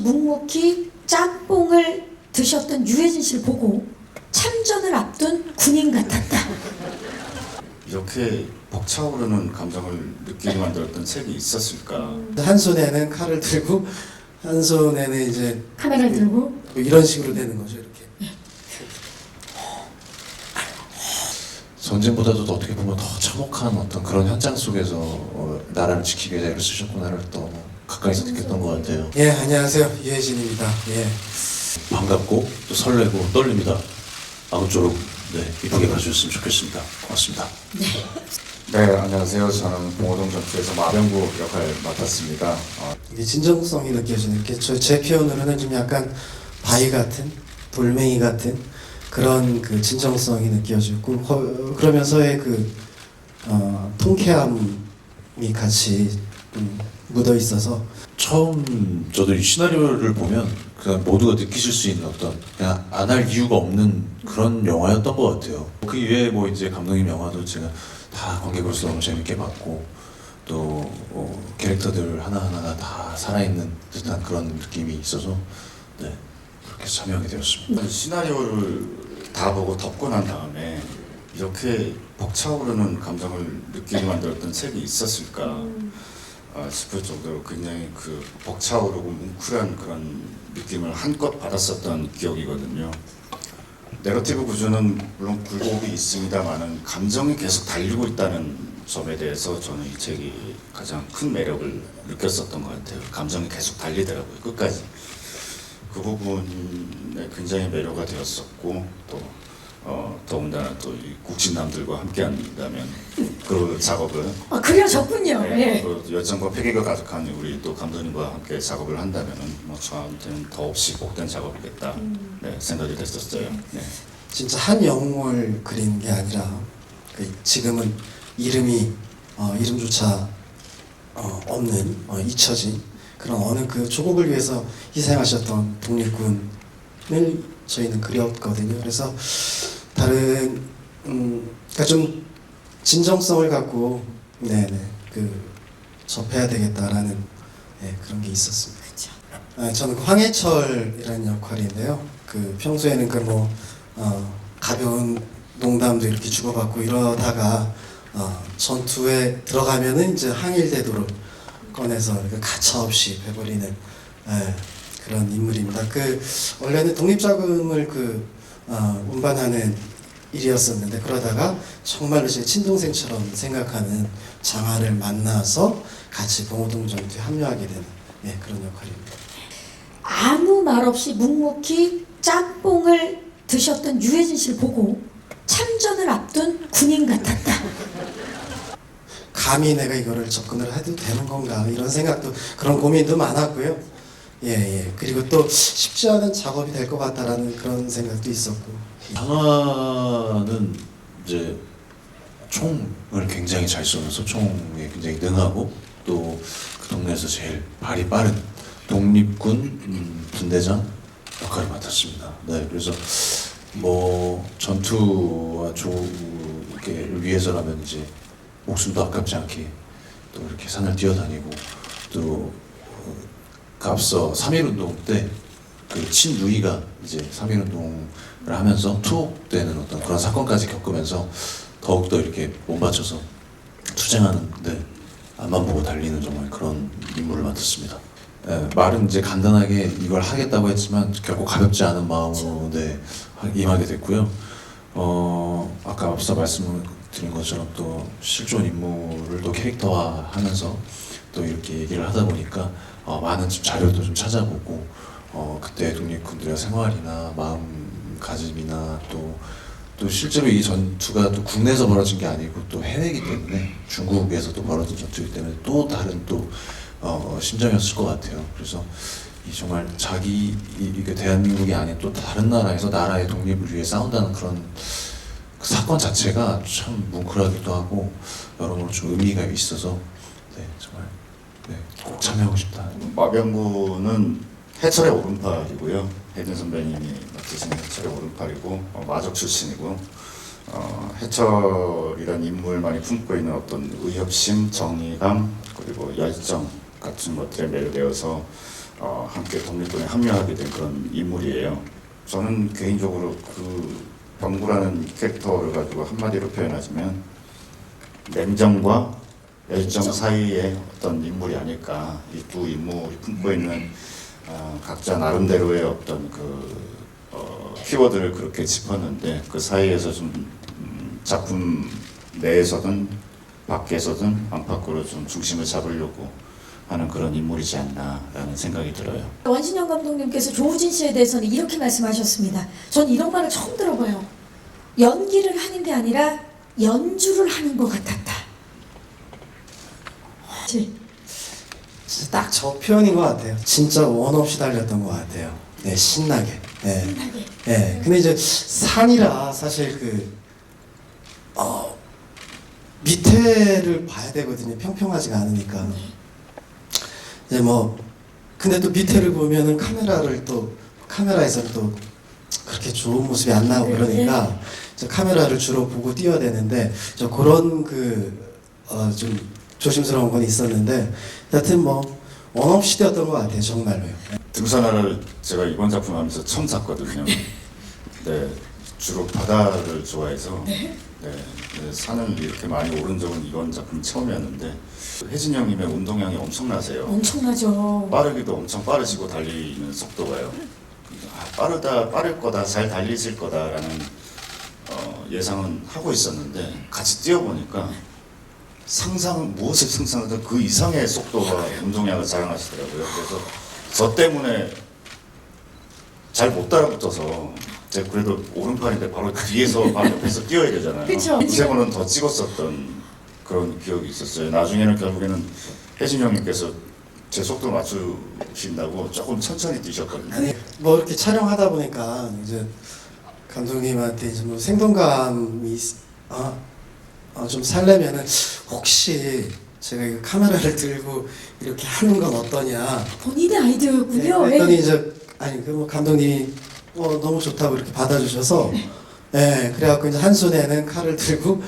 묵묵히 짬뽕을 드셨던 유해진 씨를 보고 참전을 앞둔 군인 같았다. 이렇게 벅차오르는 감정을 느끼게 만들었던 책이 있었을까? 한 손에는 칼을 들고 한 손에는 이제 카메라를 들고 이런 식으로 되는 거죠, 이렇게. 전쟁보다도 어떻게 보면 더 참혹한 어떤 그런 현장 속에서 나라를 지키기 위해 애를 쓰셨구나를 또 가까이서 느꼈던 것 같아요. 예, 안녕하세요, 유해진입니다. 예. 반갑고 또 설레고 떨립니다. 아무쪼록 이쁘게 봐주셨으면 좋겠습니다. 고맙습니다. 네, 안녕하세요. 저는 봉오동 전투에서 마병구 역할 맡았습니다. 이게 진정성이 느껴지는 게 제 표현으로는 좀 약간 바위 같은 돌멩이 같은 그런 그 진정성이 느껴지고 그러면서의 그 통쾌함이 같이 묻어 있어서 처음 저도 이 시나리오를 보면 그냥 모두가 느끼실 수 있는 어떤 그냥 안 할 이유가 없는 그런 영화였던 것 같아요. 그 이외에 뭐 이제 감독님 영화도 제가 다 관객으로서 너무 재밌게 봤고 또 캐릭터들 하나하나가 다 살아있는 듯한 그런 느낌이 있어서 그렇게 참여하게 되었습니다. 시나리오를 다 보고 덮고 난 다음에 이렇게 벅차오르는 감정을 느끼게 만들었던 책이 있었을까 싶을 정도로 굉장히 그 벅차오르고 뭉클한 그런 느낌을 한껏 받았었던 기억이거든요. 내러티브 구조는 물론 굴곡이 있습니다만은 감정이 계속 달리고 있다는 점에 대해서 저는 이 책이 가장 큰 매력을 느꼈었던 것 같아요. 감정이 계속 달리더라고요, 끝까지. 그 부분에 굉장히 매료가 되었었고 또 더군다나 또 이 국진남들과 함께한다면 그 작업을 그려졌군요. 예. 그 열정과 패기가 가득한 우리 또 감독님과 함께 작업을 한다면은 뭐 저한테는 더없이 복된 작업이겠다 생각이 됐었어요. 네. 진짜 한 영웅을 그린 게 아니라 지금은 이름조차 없는 잊혀진 그런 어느 그 조국을 위해서 희생하셨던 독립군을 저희는 그렸거든요. 그래서 다른 그러니까 좀 진정성을 갖고 접해야 되겠다라는 그런 게 있었습니다. 그렇죠. 저는 그 황해철이라는 역할인데요. 그 평소에는 가벼운 농담도 이렇게 주고받고 이러다가 전투에 들어가면은 이제 항일대도를 꺼내서 이렇게 가차없이 베버리는 그런 인물입니다. 원래는 독립자금을 운반하는 일이었었는데 그러다가 정말로 제 친동생처럼 생각하는 장하를 만나서 같이 봉오동 전투에 합류하게 되는 그런 역할입니다. 아무 말 없이 묵묵히 짬뽕을 드셨던 유해진 씨를 보고 참전을 앞둔 군인 같았다. 감히 내가 이거를 접근을 해도 되는 건가 이런 생각도 그런 고민도 많았고요. 그리고 또 쉽지 않은 작업이 될 것 같다라는 그런 생각도 있었고. 장하는 이제 총을 굉장히 잘 쏘는 소총에 굉장히 능하고 또 그 동네에서 제일 발이 빠른 독립군 분대장 역할을 맡았습니다. 그래서 뭐 전투와 조국을 위해서라면 이제 목숨도 아깝지 않게 또 이렇게 산을 뛰어다니고 또 앞서 3.1운동 때 그 친누이가 이제 3.1운동을 하면서 투옥되는 어떤 그런 사건까지 겪으면서 더욱더 이렇게 몸바쳐서 투쟁하는데 앞만 보고 달리는 정말 그런 임무를 맡았습니다. 말은 이제 간단하게 이걸 하겠다고 했지만 결국 가볍지 않은 마음으로 임하게 됐고요. 아까 앞서 말씀드린 것처럼 또 실존 인물을 또 캐릭터화하면서 또 이렇게 얘기를 하다 보니까 많은 자료도 좀 찾아보고 그때 독립군들의 생활이나 마음가짐이나 또 실제로 이 전투가 또 국내에서 벌어진 게 아니고 또 해외이기 때문에 중국에서 또 벌어진 전투이기 때문에 또 다른 심정이었을 것 같아요. 그래서 정말 이게 대한민국이 아닌 또 다른 나라에서 나라의 독립을 위해 싸운다는 그런 그 사건 자체가 참 뭉클하기도 하고 여러모로 좀 의미가 있어서 정말 꼭 참여하고 싶다. 마병구는 해철의 오른팔이고요. 혜진 선배님이 맡으신 해철의 오른팔이고 마적 출신이고 해철이란 인물만이 품고 있는 어떤 의협심, 정의감 그리고 열정 같은 것들에 매료되어서 함께 독립군에 합류하게 된 그런 인물이에요. 저는 개인적으로 그 병구라는 캐릭터를 가지고 한마디로 표현하자면 냉정과 열정 사이의 어떤 인물이 아닐까. 이 두 인물이 품고 있는 각자 나름대로의 어떤 키워드를 그렇게 짚었는데 그 사이에서 좀 작품 내에서든 밖에서든 안팎으로 좀 중심을 잡으려고 하는 그런 인물이지 않나라는 생각이 들어요. 원신영 감독님께서 조우진 씨에 대해서는 이렇게 말씀하셨습니다. 전 이런 말을 처음 들어봐요. 연기를 하는 게 아니라 연주를 하는 것 같았다. 딱 저 표현인 것 같아요. 진짜 원 없이 달렸던 것 같아요. 네, 신나게. 네. 신나게. 네. 근데 이제 산이라 사실 밑에를 봐야 되거든요. 평평하지가 않으니까. 이제 근데 또 밑에를 보면은 카메라에서는 또 그렇게 좋은 모습이 안 나오고 그러니까 이제 카메라를 주로 보고 뛰어야 되는데 저 그런 좀 조심스러운 건 있었는데 여튼 원 없이 뛰었던 것 같아요. 정말로요. 등산화를 제가 이번 작품 하면서 처음 샀거든요. 네, 주로 바다를 좋아해서 산을 이렇게 많이 오른 적은 이번 작품 처음이었는데 혜진 형님의 운동량이 엄청나세요. 엄청나죠. 빠르기도 엄청 빠르시고 달리는 속도가요. 빠를 거다, 잘 달리실 거다라는 예상은 하고 있었는데 같이 뛰어보니까 무엇을 상상하든 그 이상의 속도와 운동량을 자랑하시더라고요. 그래서 저 때문에 잘 못 따라붙어서 제가 그래도 오른팔인데 바로 뒤에서 바로 옆에서 뛰어야 되잖아요. 그쵸. 두세 번은 더 찍었었던 그런 기억이 있었어요. 나중에는 결국에는 혜진 형님께서 제 속도 맞추신다고 조금 천천히 뛰셨거든요. 이렇게 촬영하다 보니까 이제 감독님한테 이제 생동감이 좀 살려면은 혹시 제가 이거 카메라를 들고 이렇게 하는 건 어떠냐. 본인의 아이디어였군요. 그랬더니 예. 이제 감독님이 너무 좋다고 이렇게 받아주셔서 그래갖고 이제 한 손에는 칼을 들고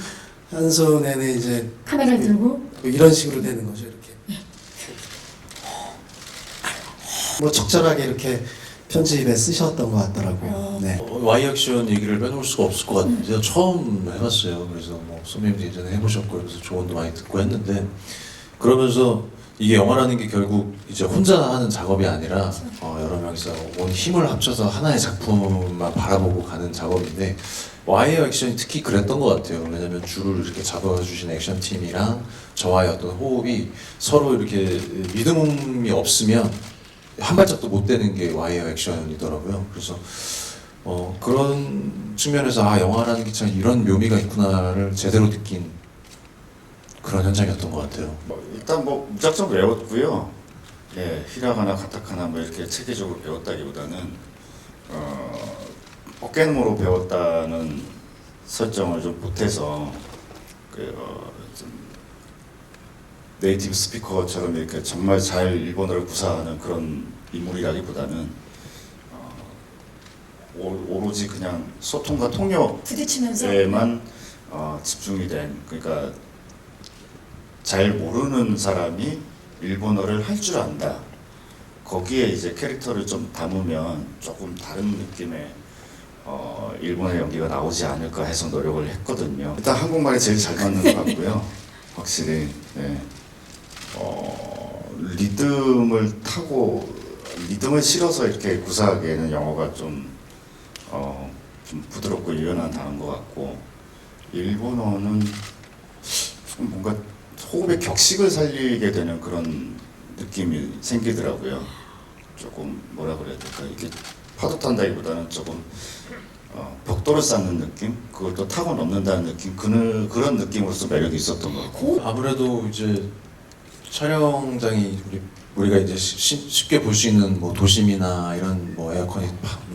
한 손에는 이제 카메라를 들고 이런 식으로 되는 거죠. 이렇게 적절하게 이렇게 편집에 쓰셨던 것 같더라고요. 네. Y 액션 얘기를 빼놓을 수가 없을 것 같은데요. 처음 해봤어요. 그래서 선배님도 예전에 해보셨고 그래서 조언도 많이 듣고 했는데 그러면서 이게 영화라는 게 결국 이제 혼자 하는 작업이 아니라 여러 명이서 온 힘을 합쳐서 하나의 작품만 바라보고 가는 작업인데 Y 액션이 특히 그랬던 것 같아요. 왜냐면 줄을 이렇게 잡아주신 액션 팀이랑 저와의 어떤 호흡이 서로 이렇게 믿음이 없으면 한 발짝도 못 되는 게 Y 액션이더라고요. 그래서 그런 측면에서 영화라는 게 참 이런 묘미가 있구나를 제대로 느낀 그런 현장이었던 것 같아요. 일단 무작정 외웠고요. 히라가나 가타카나 이렇게 체계적으로 배웠다기보다는 어깨너머로 배웠다는 설정을 좀 보태서 좀 네이티브 스피커처럼 이렇게 정말 잘 일본어를 구사하는 그런 인물이라기보다는 오로지 그냥 소통과 부딪히면서 통역에만 집중이 된, 그러니까 잘 모르는 사람이 일본어를 할 줄 안다. 거기에 이제 캐릭터를 좀 담으면 조금 다른 느낌의 일본의 연기가 나오지 않을까 해서 노력을 했거든요. 일단 한국말이 제일 잘 맞는 것 같고요. 확실히 리듬을 실어서 이렇게 구사하기에는 영어가 좀 부드럽고 유연한 단어인 것 같고 일본어는 좀 뭔가 호흡의 격식을 살리게 되는 그런 느낌이 생기더라고요. 조금 뭐라 그래야 될까, 이게 파도 탄다기보다는 조금 벽돌을 쌓는 느낌, 그걸 또 타고 넘는다는 느낌, 그런 느낌으로서 매력이 있었던 것 같고. 아무래도 이제 촬영장이 우리가 이제 쉽게 볼 수 있는 도심이나 이런 에어컨이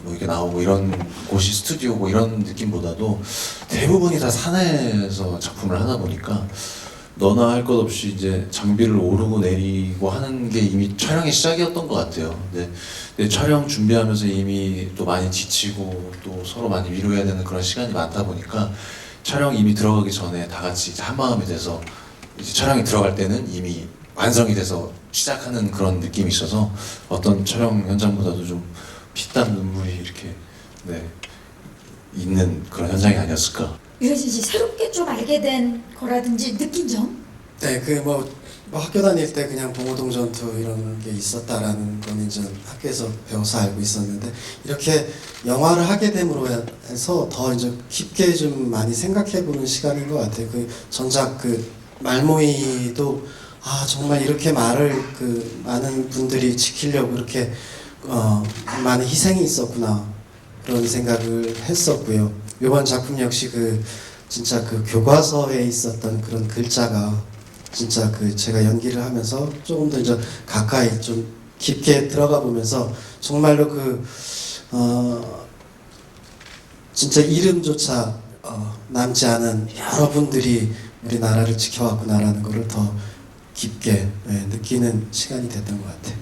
이렇게 나오고 이런 곳이 스튜디오고 이런 느낌보다도 대부분이 다 산에서 작품을 하다 보니까 너나 할 것 없이 이제 장비를 오르고 내리고 하는 게 이미 촬영의 시작이었던 것 같아요. 근데 촬영 준비하면서 이미 또 많이 지치고 또 서로 많이 위로해야 되는 그런 시간이 많다 보니까 촬영 이미 들어가기 전에 다 같이 이제 한 마음이 돼서 이제 촬영이 들어갈 때는 이미 완성이 돼서 시작하는 그런 느낌이 있어서 어떤 촬영 현장보다도 좀 피땀 눈물이 이렇게 네, 있는 그런 현장이 아니었을까. 유해진 씨 새롭게 좀 알게 된 거라든지 느낀 점? 네, 뭐 학교 다닐 때 그냥 봉오동 전투 이런 게 있었다라는 건 이제 학교에서 배워서 알고 있었는데 이렇게 영화를 하게 됨으로 해서 더 이제 깊게 좀 많이 생각해보는 시간인 것 같아요. 그 전작 그 말모이도 아 정말 이렇게 말을 그 많은 분들이 지키려고 이렇게 많은 희생이 있었구나 그런 생각을 했었고요. 이번 작품 역시 그 진짜 그 교과서에 있었던 그런 글자가 진짜 그 제가 연기를 하면서 조금 더 이제 가까이 좀 깊게 들어가 보면서 정말로 그 진짜 이름조차 남지 않은 여러분들이 우리나라를 지켜왔구나라는 것을 더 깊게 느끼는 시간이 됐던 것 같아요.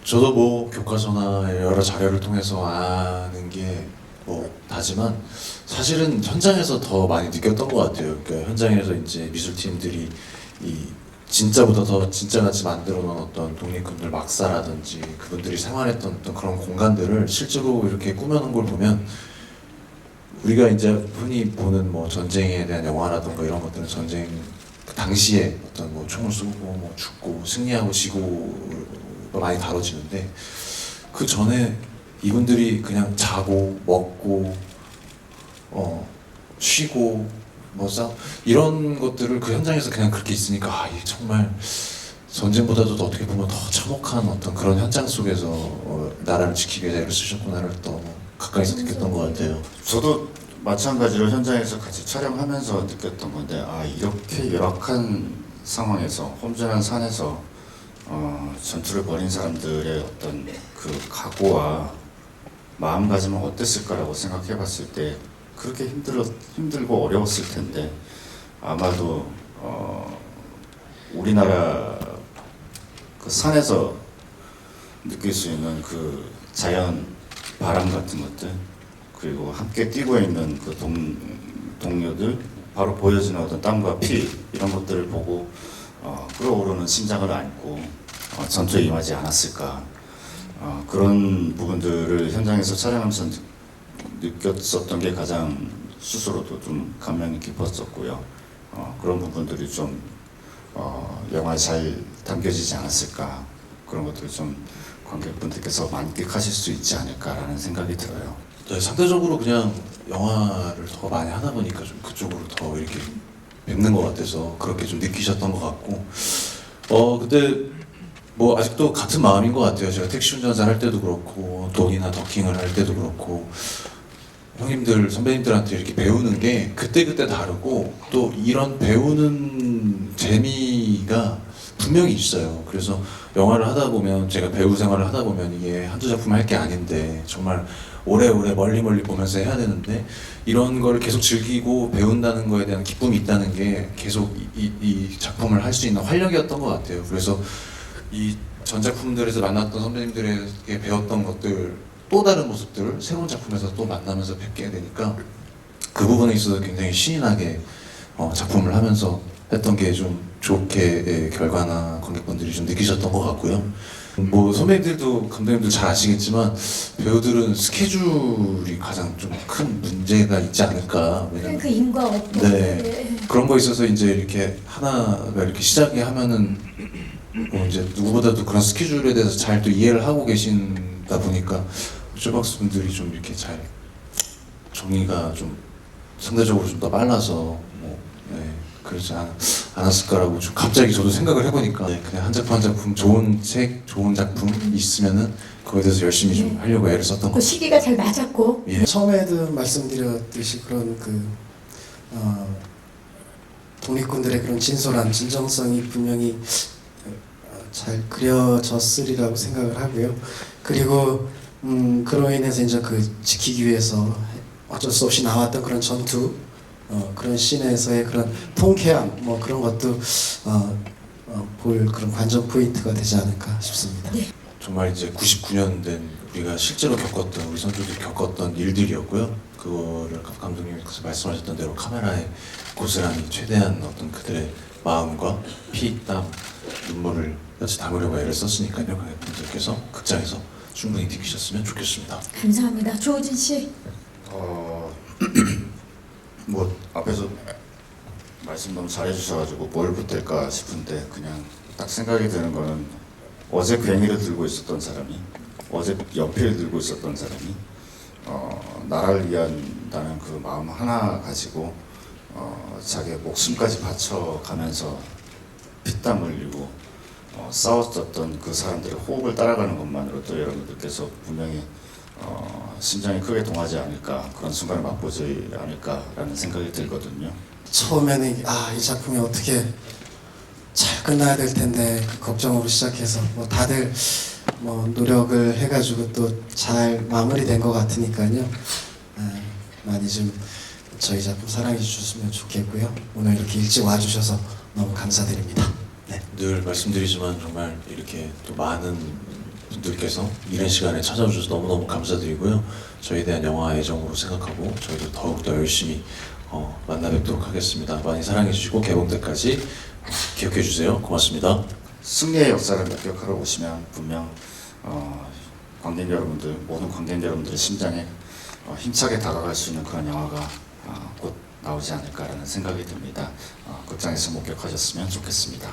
저도 뭐 교과서나 여러 자료를 통해서 아는 게 뭐 다지만 사실은 현장에서 더 많이 느꼈던 것 같아요. 그러니까 현장에서 이제 미술팀들이 이 진짜보다 더 진짜같이 만들어 놓은 어떤 독립군들 막사라든지 그분들이 생활했던 어떤 그런 공간들을 실제로 이렇게 꾸며놓은 걸 보면 우리가 이제 흔히 보는 뭐 전쟁에 대한 영화라든가 이런 것들은 전쟁 그 당시에 어떤 뭐 총을 쏘고 뭐 죽고 승리하고 지고가 많이 다뤄지는데 그 전에 이분들이 그냥 자고 먹고 쉬고 뭐 이런 것들을 그 현장에서 그냥 그렇게 있으니까 아, 이게 정말 전쟁보다도 어떻게 보면 더 참혹한 어떤 그런 현장 속에서 나라를 지키기 위해 애를 쓰셨구나를 더 가까이서 느꼈던 것 같아요. 저도 마찬가지로 현장에서 같이 촬영하면서 느꼈던 건데 아 이렇게 열악한 상황에서 험준한 산에서 전투를 벌인 사람들의 어떤 그 각오와 마음가짐은 어땠을까라고 생각해봤을 때 그렇게 힘들고 어려웠을 텐데 아마도 우리나라 그 산에서 느낄 수 있는 그 자연 바람 같은 것들 그리고 함께 뛰고 있는 그 동료들 바로 보여지는 어떤 땀과 피 이런 것들을 보고 끓어오르는 심장을 안고 전투에 임하지 않았을까 그런 부분들을 현장에서 촬영하면서 느꼈었던 게 가장 스스로도 좀 감명이 깊었었고요. 그런 부분들이 좀 영화에 잘 담겨지지 않았을까 그런 것들을 좀 관객분들께서 만끽하실 수 있지 않을까라는 생각이 들어요. 네, 상대적으로 그냥 영화를 더 많이 하다 보니까 좀 그쪽으로 더 이렇게 뵙는 것 같아서 그렇게 좀 느끼셨던 것 같고 근데 뭐 아직도 같은 마음인 것 같아요. 제가 택시 운전사 할 때도 그렇고 돈이나 더킹을 할 때도 그렇고 형님들 선배님들한테 이렇게 배우는 게 그때그때 다르고 또 이런 배우는 재미가 분명히 있어요. 그래서 영화를 하다 보면 제가 배우 생활을 하다 보면 이게 한두 작품 할 게 아닌데 정말 오래오래 멀리 보면서 해야 되는데 이런 걸 계속 즐기고 배운다는 거에 대한 기쁨이 있다는 게 계속 이 작품을 할 수 있는 활력이었던 것 같아요. 그래서 이 전작품들에서 만났던 선배님들에게 배웠던 것들 또 다른 모습들을 새로운 작품에서 또 만나면서 뵙게 되니까 그 부분에 있어서 굉장히 신이 나게 작품을 하면서 했던 게 좀 좋게 결과나 관객분들이 좀 느끼셨던 것 같고요. 뭐 선배님들도 감독님들 잘 아시겠지만 배우들은 스케줄이 가장 좀 큰 문제가 있지 않을까. 왜냐면 그 인과 어떤 네 그런 거 있어서 이제 이렇게 하나가 이렇게 시작이 하면은 이제 누구보다도 그런 스케줄에 대해서 잘 또 이해를 하고 계신다 보니까 쇼박스 분들이 좀 이렇게 잘 정리가 좀 상대적으로 좀 더 빨라서 그러지 않았을까라고 좀 갑자기 저도 생각을 해보니까 그냥 한 작품 한 작품 좋은 책, 좋은 작품 있으면은 그거에 대해서 열심히 좀 하려고 애를 썼던 것 그 같아요. 시기가 잘 맞았고 예. 처음에도 말씀드렸듯이 그런 그 독립군들의 그런 진솔한 진정성이 분명히 잘 그려졌으리라고 생각을 하고요. 그리고 그로 인해서 이제 그 지키기 위해서 어쩔 수 없이 나왔던 그런 전투 그런 씬에서의 그런 통쾌함 뭐 그런 것도 볼 그런 관전 포인트가 되지 않을까 싶습니다. 정말 이제 99년 된 우리가 실제로 겪었던 우리 선수들이 겪었던 일들이었고요. 그거를 감독님께서 말씀하셨던 대로 카메라에 고스란히 최대한 어떤 그들의 마음과 피, 땀 눈물을 같이 담으려고 애를 썼으니까요. 관객분들께서 극장에서 충분히 느끼셨으면 좋겠습니다. 감사합니다. 조우진 씨. 뭐 앞에서 말씀 너무 잘해주셔가지고 뭘 붙들까 싶은데 그냥 딱 생각이 드는 거는 어제 괭이를 들고 있었던 사람이 어제 연필을 들고 있었던 사람이 나라를 위한다는 그 마음 하나 가지고 자기의 목숨까지 바쳐가면서 피땀 흘리고 싸웠었던 그 사람들의 호흡을 따라가는 것만으로도 여러분들께서 분명히 심장이 크게 동하지 않을까, 그런 순간을 맛보지 않을까라는 생각이 들거든요. 처음에는 이 작품이 어떻게 잘 끝나야 될 텐데 그 걱정으로 시작해서 뭐 다들 뭐 노력을 해가지고 또 잘 마무리된 것 같으니까요. 많이 좀 저희 작품 사랑해 주셨으면 좋겠고요. 오늘 이렇게 일찍 와주셔서 너무 감사드립니다. 네. 늘 말씀드리지만 정말 이렇게 또 많은 분들께서 이른 시간에 찾아오셔서 너무너무 감사드리고요. 저희에 대한 영화 애정으로 생각하고 저희도 더욱더 열심히 만나 뵙도록 하겠습니다. 많이 사랑해 주시고 개봉 때까지 기억해 주세요. 고맙습니다. 승리의 역사를 목격하러 오시면 분명 관객 여러분들, 모든 관객 여러분들의 심장에 힘차게 다가갈 수 있는 그런 영화가 곧 나오지 않을까라는 생각이 듭니다. 극장에서 목격하셨으면 좋겠습니다.